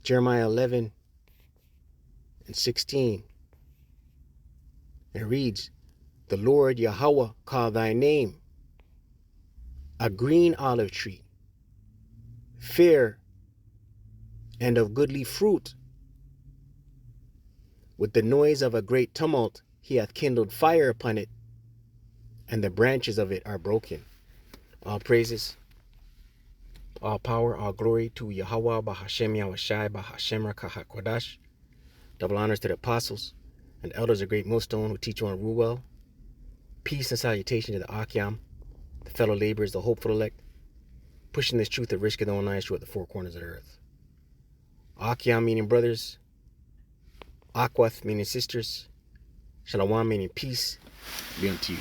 Jeremiah 11 and 16. It reads, the Lord Yahweh call thy name, a green olive tree, fair and of goodly fruit. With the noise of a great tumult he hath kindled fire upon it, and the branches of it are broken. All praises, all power, all glory to Yahweh, Bahashem Yahushai, Bahashem Rakah HaKodash. Double honors to the apostles and elders of Great Millstone who teach you and rule well. Peace and salutation to the Akyam, the fellow laborers, the hopeful elect, pushing this truth of risking their own lives throughout the four corners of the earth. Akyam meaning brothers, Akwath meaning sisters, Shalawam meaning peace be unto you.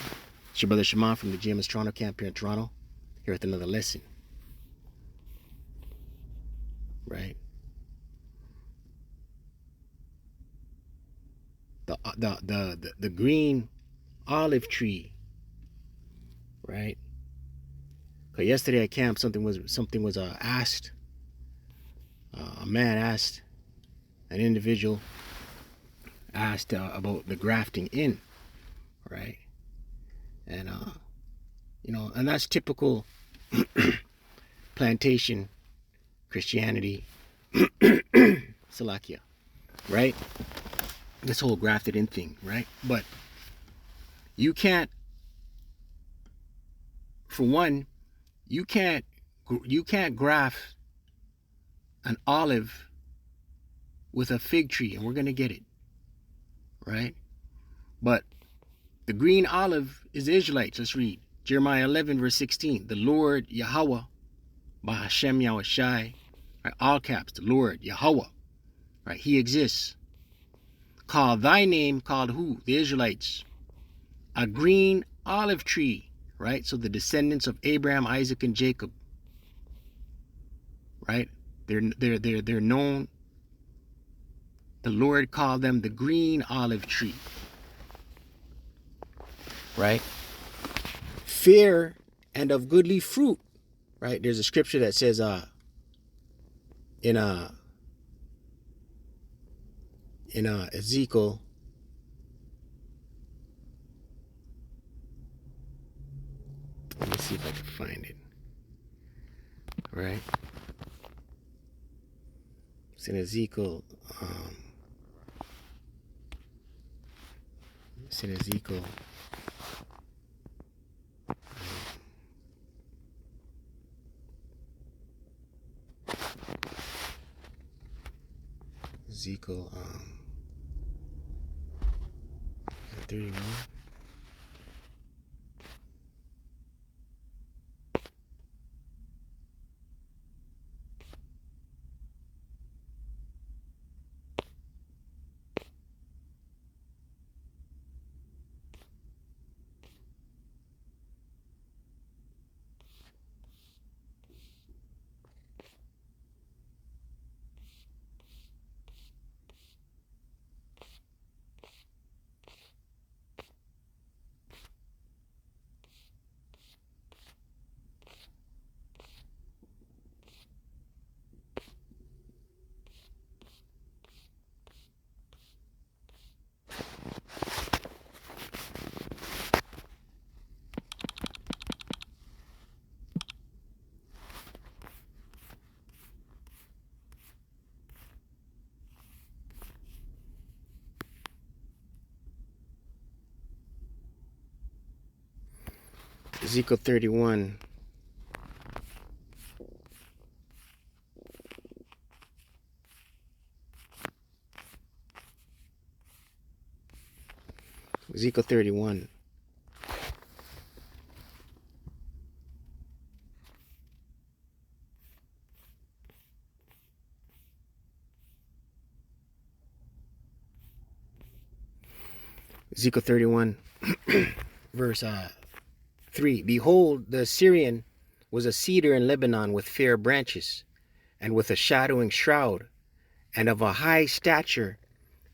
It's your brother Shimon from the GMS Toronto camp here in Toronto, here with another lesson. Right? The green olive tree, right? Because yesterday at camp something was asked. A man asked, an individual asked about the grafting in, right? And and that's typical plantation Christianity, Salakia, right? This whole grafted in thing, right? But you can't, for one, you can't graft an olive with a fig tree, and we're gonna get it, right? But the green olive is the Israelites. Let's read Jeremiah 11 verse 16. The Lord Yahweh, Bahashem Yahushai, right? All caps. The Lord Yahweh, right? He exists. Call thy name, called who? The Israelites. A green olive tree, right? So the descendants of Abraham, Isaac, and Jacob, right? They're known. The Lord called them the green olive tree, right? Fair and of goodly fruit, right? There's a scripture that says, in Ezekiel, let me see if I can find it, right? It's in Ezekiel, Ezekiel 31. Ezekiel 31. Ezekiel 31. Ezekiel 31, verse 3. Behold, the Syrian was a cedar in Lebanon with fair branches, and with a shadowing shroud, and of a high stature,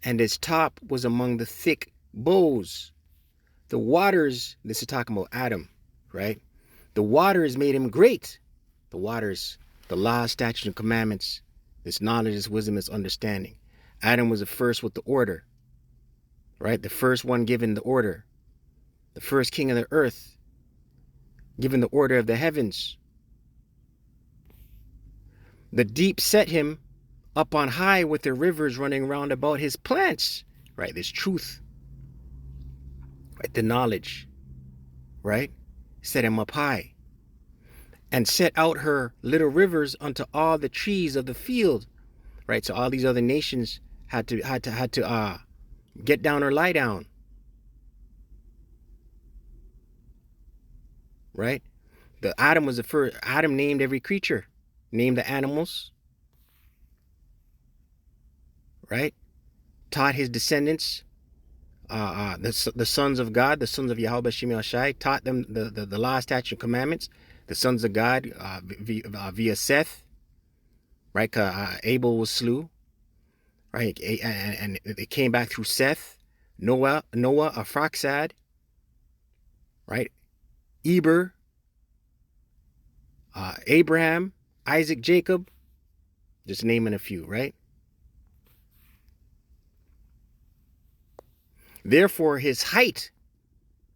and its top was among the thick boughs. The waters, this is talking about Adam, right? The waters made him great. The waters, the law, statutes, and commandments, this knowledge, this wisdom, this understanding. Adam was the first with the order, right? The first one given the order. The first king of the earth, given the order of the heavens. The deep set him up on high with the rivers running round about his plants, right? This truth, right? The knowledge, right? Set him up high. And set out her little rivers unto all the trees of the field, right? So all these other nations had to get down or lie down, right? The Adam was the first. Adam named every creature, named the animals, right? Taught his descendants, the sons of God, the sons of Yahweh Shem Shai, taught them the law, statutes, and commandments. The sons of God via Seth, right? Abel was slew, right? And it came back through Seth, Noah, Arphaxad, right? Eber, Abraham, Isaac, Jacob, just naming a few, right? Therefore his height,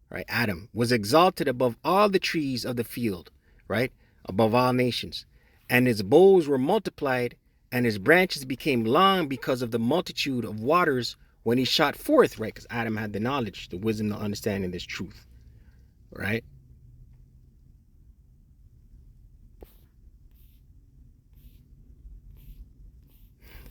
right, Adam, was exalted above all the trees of the field, right, above all nations. And his boughs were multiplied, and his branches became long because of the multitude of waters when he shot forth, right? Because Adam had the knowledge, the wisdom, the understanding, this truth, right?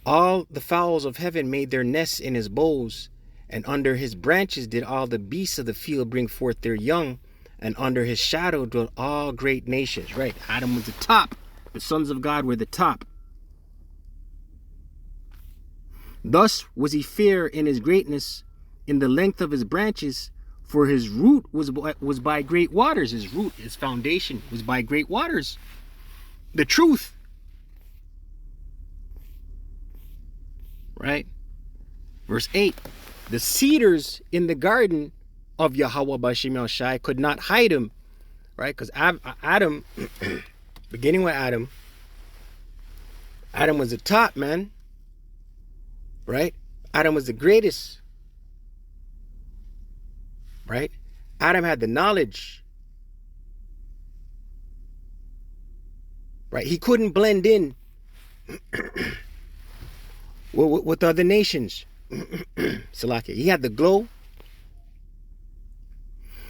All the fowls of heaven made their nests in his boughs, and under his branches did all the beasts of the field bring forth their young, and under his shadow dwelt all great nations, right? Adam was the top. The sons of God were the top. Thus was he fair in his greatness, in the length of his branches, for his root was by great waters. His root, his foundation, was by great waters. The truth, right? Verse 8, the cedars in the garden of Yahweh B'Shem Shai could not hide him, right? Because Adam, beginning with Adam was the top, man, right? Adam was the greatest, right? Adam had the knowledge, right? He couldn't blend in with other nations. Salakia. He had the glow.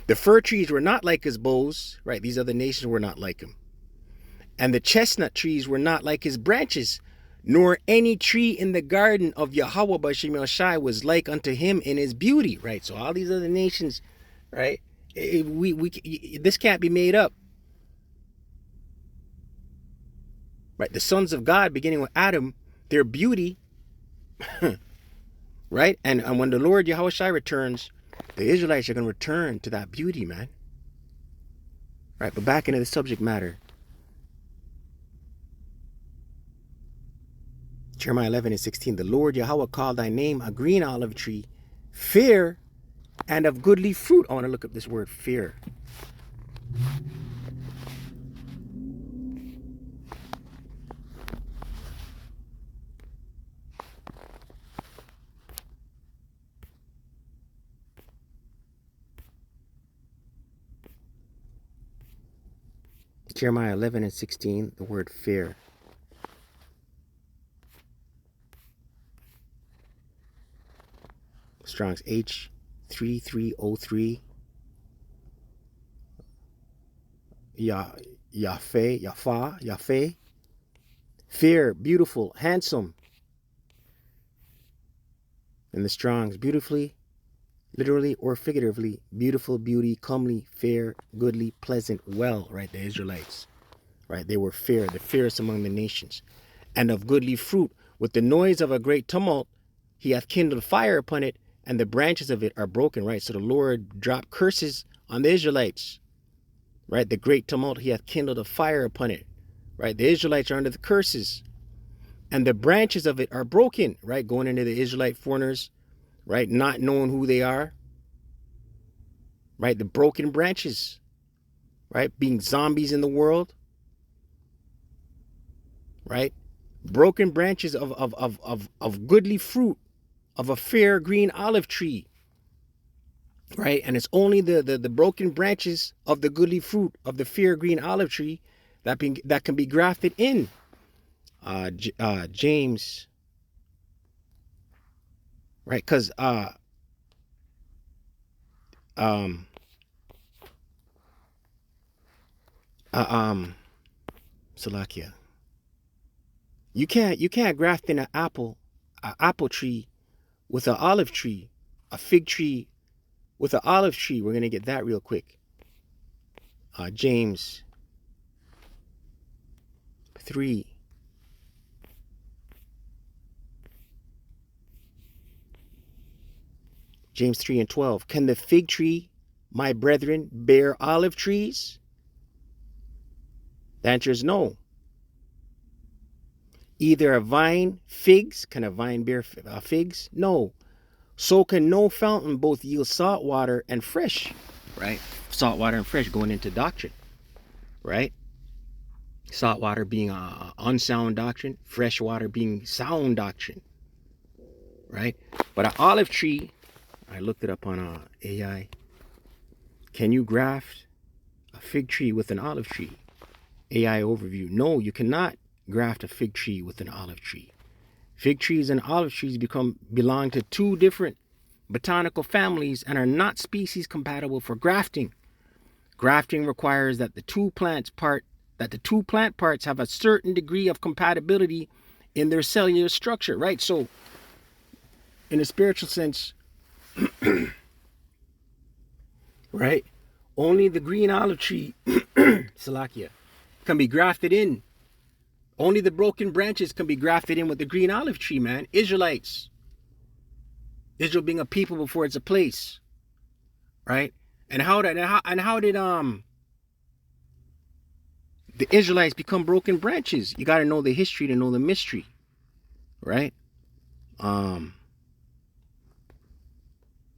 The fir trees were not like his boughs, right? These other nations were not like him. And the chestnut trees were not like his branches, nor any tree in the garden of Yahweh B'Shem Shai was like unto him in his beauty, right? So all these other nations, right? This can't be made up, right? The sons of God, beginning with Adam, their beauty, right? And when the Lord Yahweh Shai returns, the Israelites are going to return to that beauty, man. Right? But back into the subject matter. Jeremiah 11:16. The Lord Yahweh called thy name a green olive tree, fair and of goodly fruit. I want to look up this word, fair. Jeremiah 11:16, the word fair. Strong's H3303. Yafeh. Fair, beautiful, handsome. In the Strong's, beautifully, literally or figuratively, beautiful, beauty, comely, fair, goodly, pleasant, well, right? The Israelites, right? They were fair, the fairest among the nations. And of goodly fruit, with the noise of a great tumult, he hath kindled fire upon it, and the branches of it are broken, right? So the Lord dropped curses on the Israelites, right? The great tumult, he hath kindled a fire upon it, right? The Israelites are under the curses, and the branches of it are broken, right? Going into the Israelite foreigners, right? Not knowing who they are, right? The broken branches, right? Being zombies in the world, right? broken branches of goodly fruit of a fair green olive tree, right? And it's only the broken branches of the goodly fruit of the fair green olive tree that can be grafted in. James, right? Because Salakia, you can't graft in an apple tree with an olive tree, a fig tree with an olive tree. We're gonna get that real quick. James 3. James 3:12. Can the fig tree, my brethren, bear olive trees? The answer is no. Either a vine figs, can a vine bear figs? No. So can no fountain both yield salt water and fresh, right? Salt water and fresh, going into doctrine, right? Salt water being unsound doctrine, fresh water being sound doctrine, right? But an olive tree, I looked it up on AI. Can you graft a fig tree with an olive tree? AI overview. No, you cannot graft a fig tree with an olive tree. Fig trees and olive trees belong to two different botanical families and are not species compatible for grafting. Grafting requires that the two plant parts have a certain degree of compatibility in their cellular structure, right? So, in a spiritual sense, right? Only the green olive tree, Salakia, can be grafted in. Only the broken branches can be grafted in with the green olive tree, man. Israelites. Israel being a people before it's a place, right? And how did the Israelites become broken branches? You got to know the history to know the mystery, right?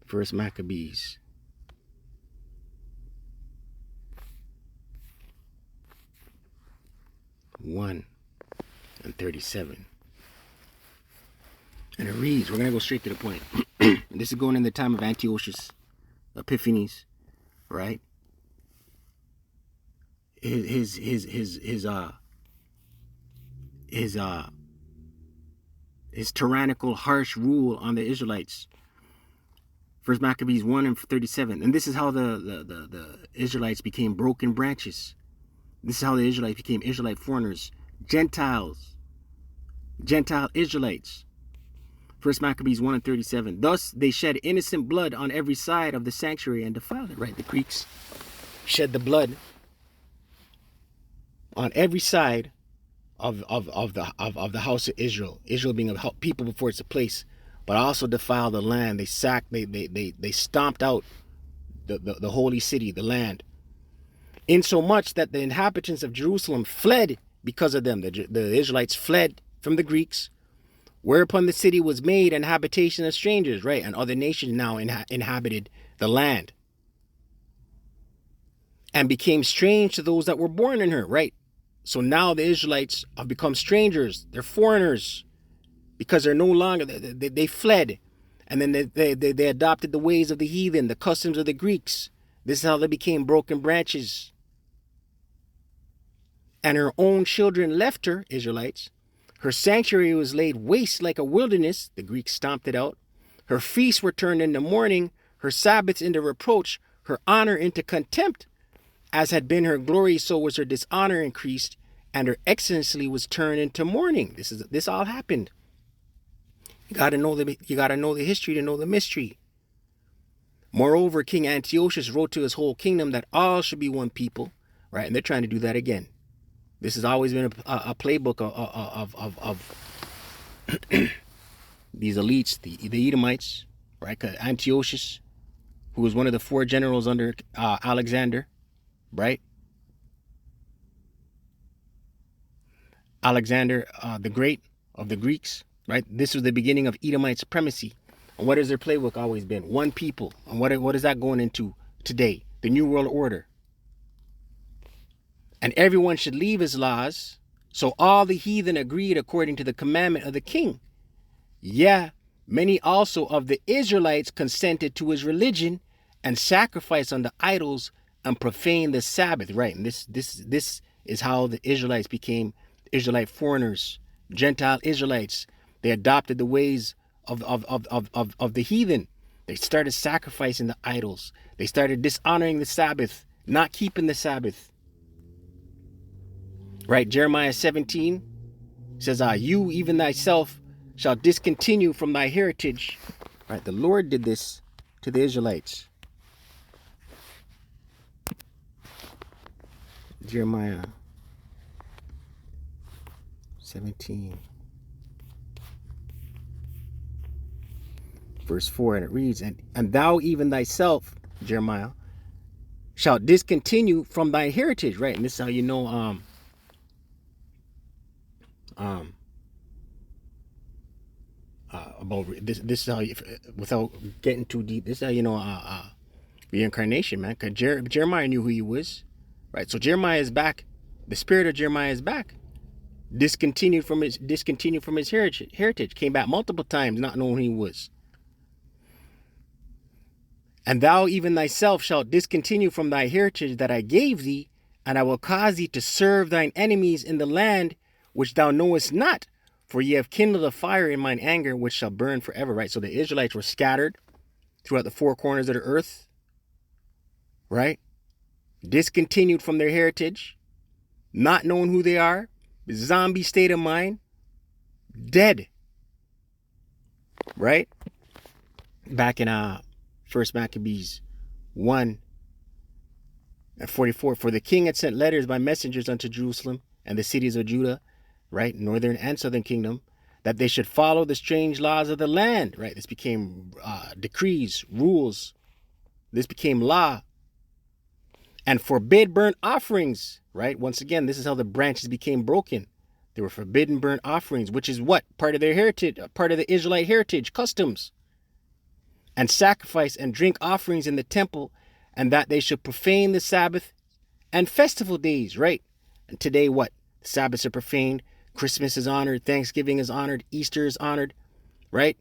First Maccabees. (1:37). And it reads, we're going to go straight to the point. And this is going in the time of Antiochus Epiphanes, right? His tyrannical, harsh rule on the Israelites. First Maccabees 1:37. And this is how the Israelites became broken branches. This is how the Israelites became Israelite foreigners, Gentile Israelites. First Maccabees 1:37. Thus they shed innocent blood on every side of the sanctuary and defiled it. Right, the Greeks shed the blood on every side of the house of Israel. Israel being a people before it's a place, but also defiled the land. They sacked, they stomped out the holy city, the land. Insomuch that the inhabitants of Jerusalem fled because of them. The Israelites fled from the Greeks, whereupon the city was made an habitation of strangers, right? And other nations now inhabited the land and became strange to those that were born in her, right? So now the Israelites have become strangers. They're foreigners because they're no longer, they fled. And then they adopted the ways of the heathen, the customs of the Greeks. This is how they became broken branches. And her own children left her, Israelites. Her sanctuary was laid waste like a wilderness. The Greeks stomped it out. Her feasts were turned into mourning, her Sabbaths into reproach, her honor into contempt. As had been her glory, so was her dishonor increased, and her excellency was turned into mourning. This all happened. You gotta know the history to know the mystery. Moreover, King Antiochus wrote to his whole kingdom that all should be one people, right? And they're trying to do that again. This has always been a playbook of these elites, the Edomites, right? Antiochus, who was one of the 4 generals under Alexander, right? Alexander the Great of the Greeks, right? This was the beginning of Edomite supremacy. And what has their playbook always been? One people. And what is that going into today? The New World Order. And everyone should leave his laws, So all the heathen agreed according to the commandment of the king. Yeah, many also of the Israelites consented to his religion and sacrificed unto idols and profaned the Sabbath. Right, and this is how the Israelites became Israelite foreigners, Gentile Israelites. They adopted the ways of the heathen. They started sacrificing the idols. They started dishonoring the Sabbath, not keeping the Sabbath. Right, Jeremiah 17 says, you, even thyself, shall discontinue from thy heritage. Right, the Lord did this to the Israelites. Jeremiah 17, verse 4, and it reads, and thou even thyself, Jeremiah, shalt discontinue from thy heritage. Right, and this is how you know about this. This is how you, without getting too deep, this is how you know reincarnation, man. Because Jeremiah knew who he was, right? So Jeremiah is back. The spirit of Jeremiah is back. Discontinued from his heritage. Came back multiple times, not knowing who he was. And thou even thyself shalt discontinue from thy heritage that I gave thee, and I will cause thee to serve thine enemies in the land which thou knowest not, for ye have kindled a fire in mine anger, which shall burn forever. Right? So the Israelites were scattered throughout the four corners of the earth, right? Discontinued from their heritage, not knowing who they are, zombie state of mind, dead, right? Back in First Maccabees 1 and 44, for the king had sent letters by messengers unto Jerusalem and the cities of Judah, right, northern and southern kingdom, that they should follow the strange laws of the land, right? This became decrees, rules. This became law. And forbid burnt offerings, right? Once again, this is how the branches became broken. They were forbidden burnt offerings, which is what? Part of their heritage, part of the Israelite heritage, customs. And sacrifice and drink offerings in the temple, and that they should profane the Sabbath and festival days, right? And today what? The Sabbaths are profaned. Christmas is honored. Thanksgiving is honored. Easter is honored, right?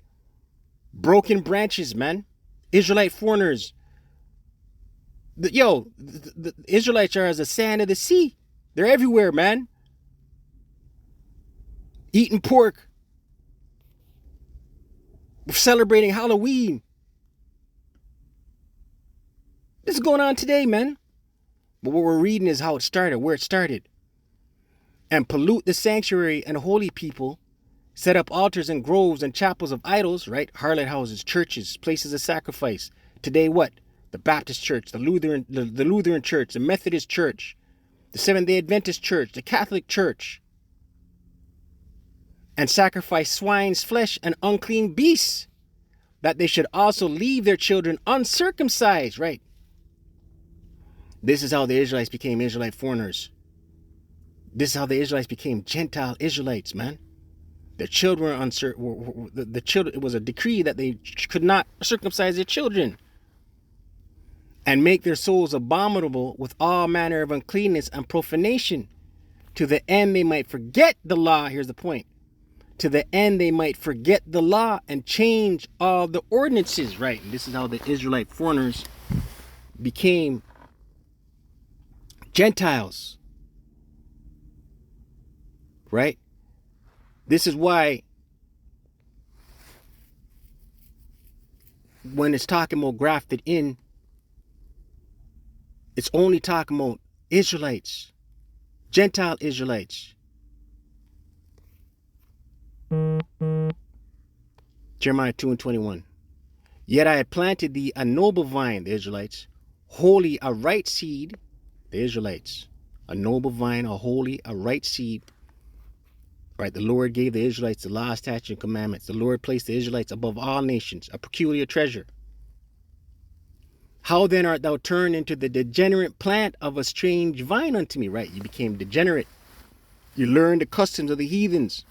Broken branches, man. Israelite foreigners. The Israelites are as the sand of the sea. They're everywhere, man. Eating pork. We're celebrating Halloween. This is going on today, man. But what we're reading is how it started, where it started. And pollute the sanctuary and holy people, set up altars and groves and chapels of idols, right? Harlot houses, churches, places of sacrifice. Today what? The Baptist church, the Lutheran church, the Methodist church, the Seventh-day Adventist church, the Catholic church. And sacrifice swine's flesh and unclean beasts, that they should also leave their children uncircumcised, right? This is how the Israelites became Israelite foreigners. This is how the Israelites became Gentile Israelites, man. Their children were uncertain. The children. It was a decree that they could not circumcise their children, and make their souls abominable with all manner of uncleanness and profanation, to the end they might forget the law. Here's the point: to the end they might forget the law and change all the ordinances. Right. And this is how the Israelite foreigners became Gentiles. Right? This is why when it's talking about grafted in, it's only talking about Israelites, Gentile Israelites. Jeremiah 2:21. Yet I had planted thee a noble vine, the Israelites, holy, a right seed, the Israelites, a noble vine, a holy, a right seed. Right, the Lord gave the Israelites the law, statutes, and commandments. The Lord placed the Israelites above all nations, a peculiar treasure. How then art thou turned into the degenerate plant of a strange vine unto me? Right, you became degenerate. You learned the customs of the heathens.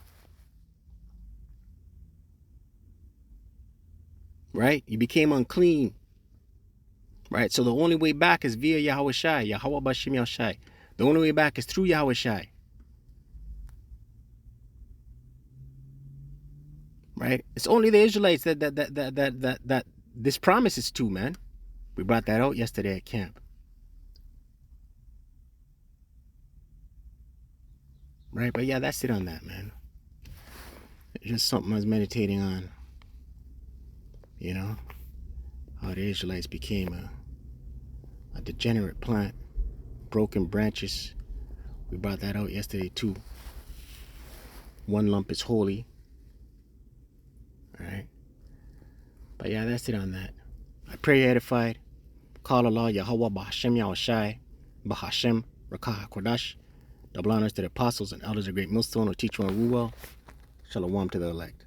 Right, you became unclean. Right, so the only way back is via Yahweh Shai, Yahweh Bashim Yahweh Shai. The only way back is through Yahweh Shai. right? It's only the Israelites that this promise is to, man. We brought that out yesterday at camp. Right? But yeah, that's it on that, man. It's just something I was meditating on. You know? How the Israelites became a degenerate plant. Broken branches. We brought that out yesterday too. One lump is holy. Alright? But yeah, that's it on that. I pray you're edified. Call Allah Yahweh Bahashem Yahushai Bahashem Rakah Kodash. Double honors to the apostles and elders of Great Millstone who teach one rule well. Shalom to the elect.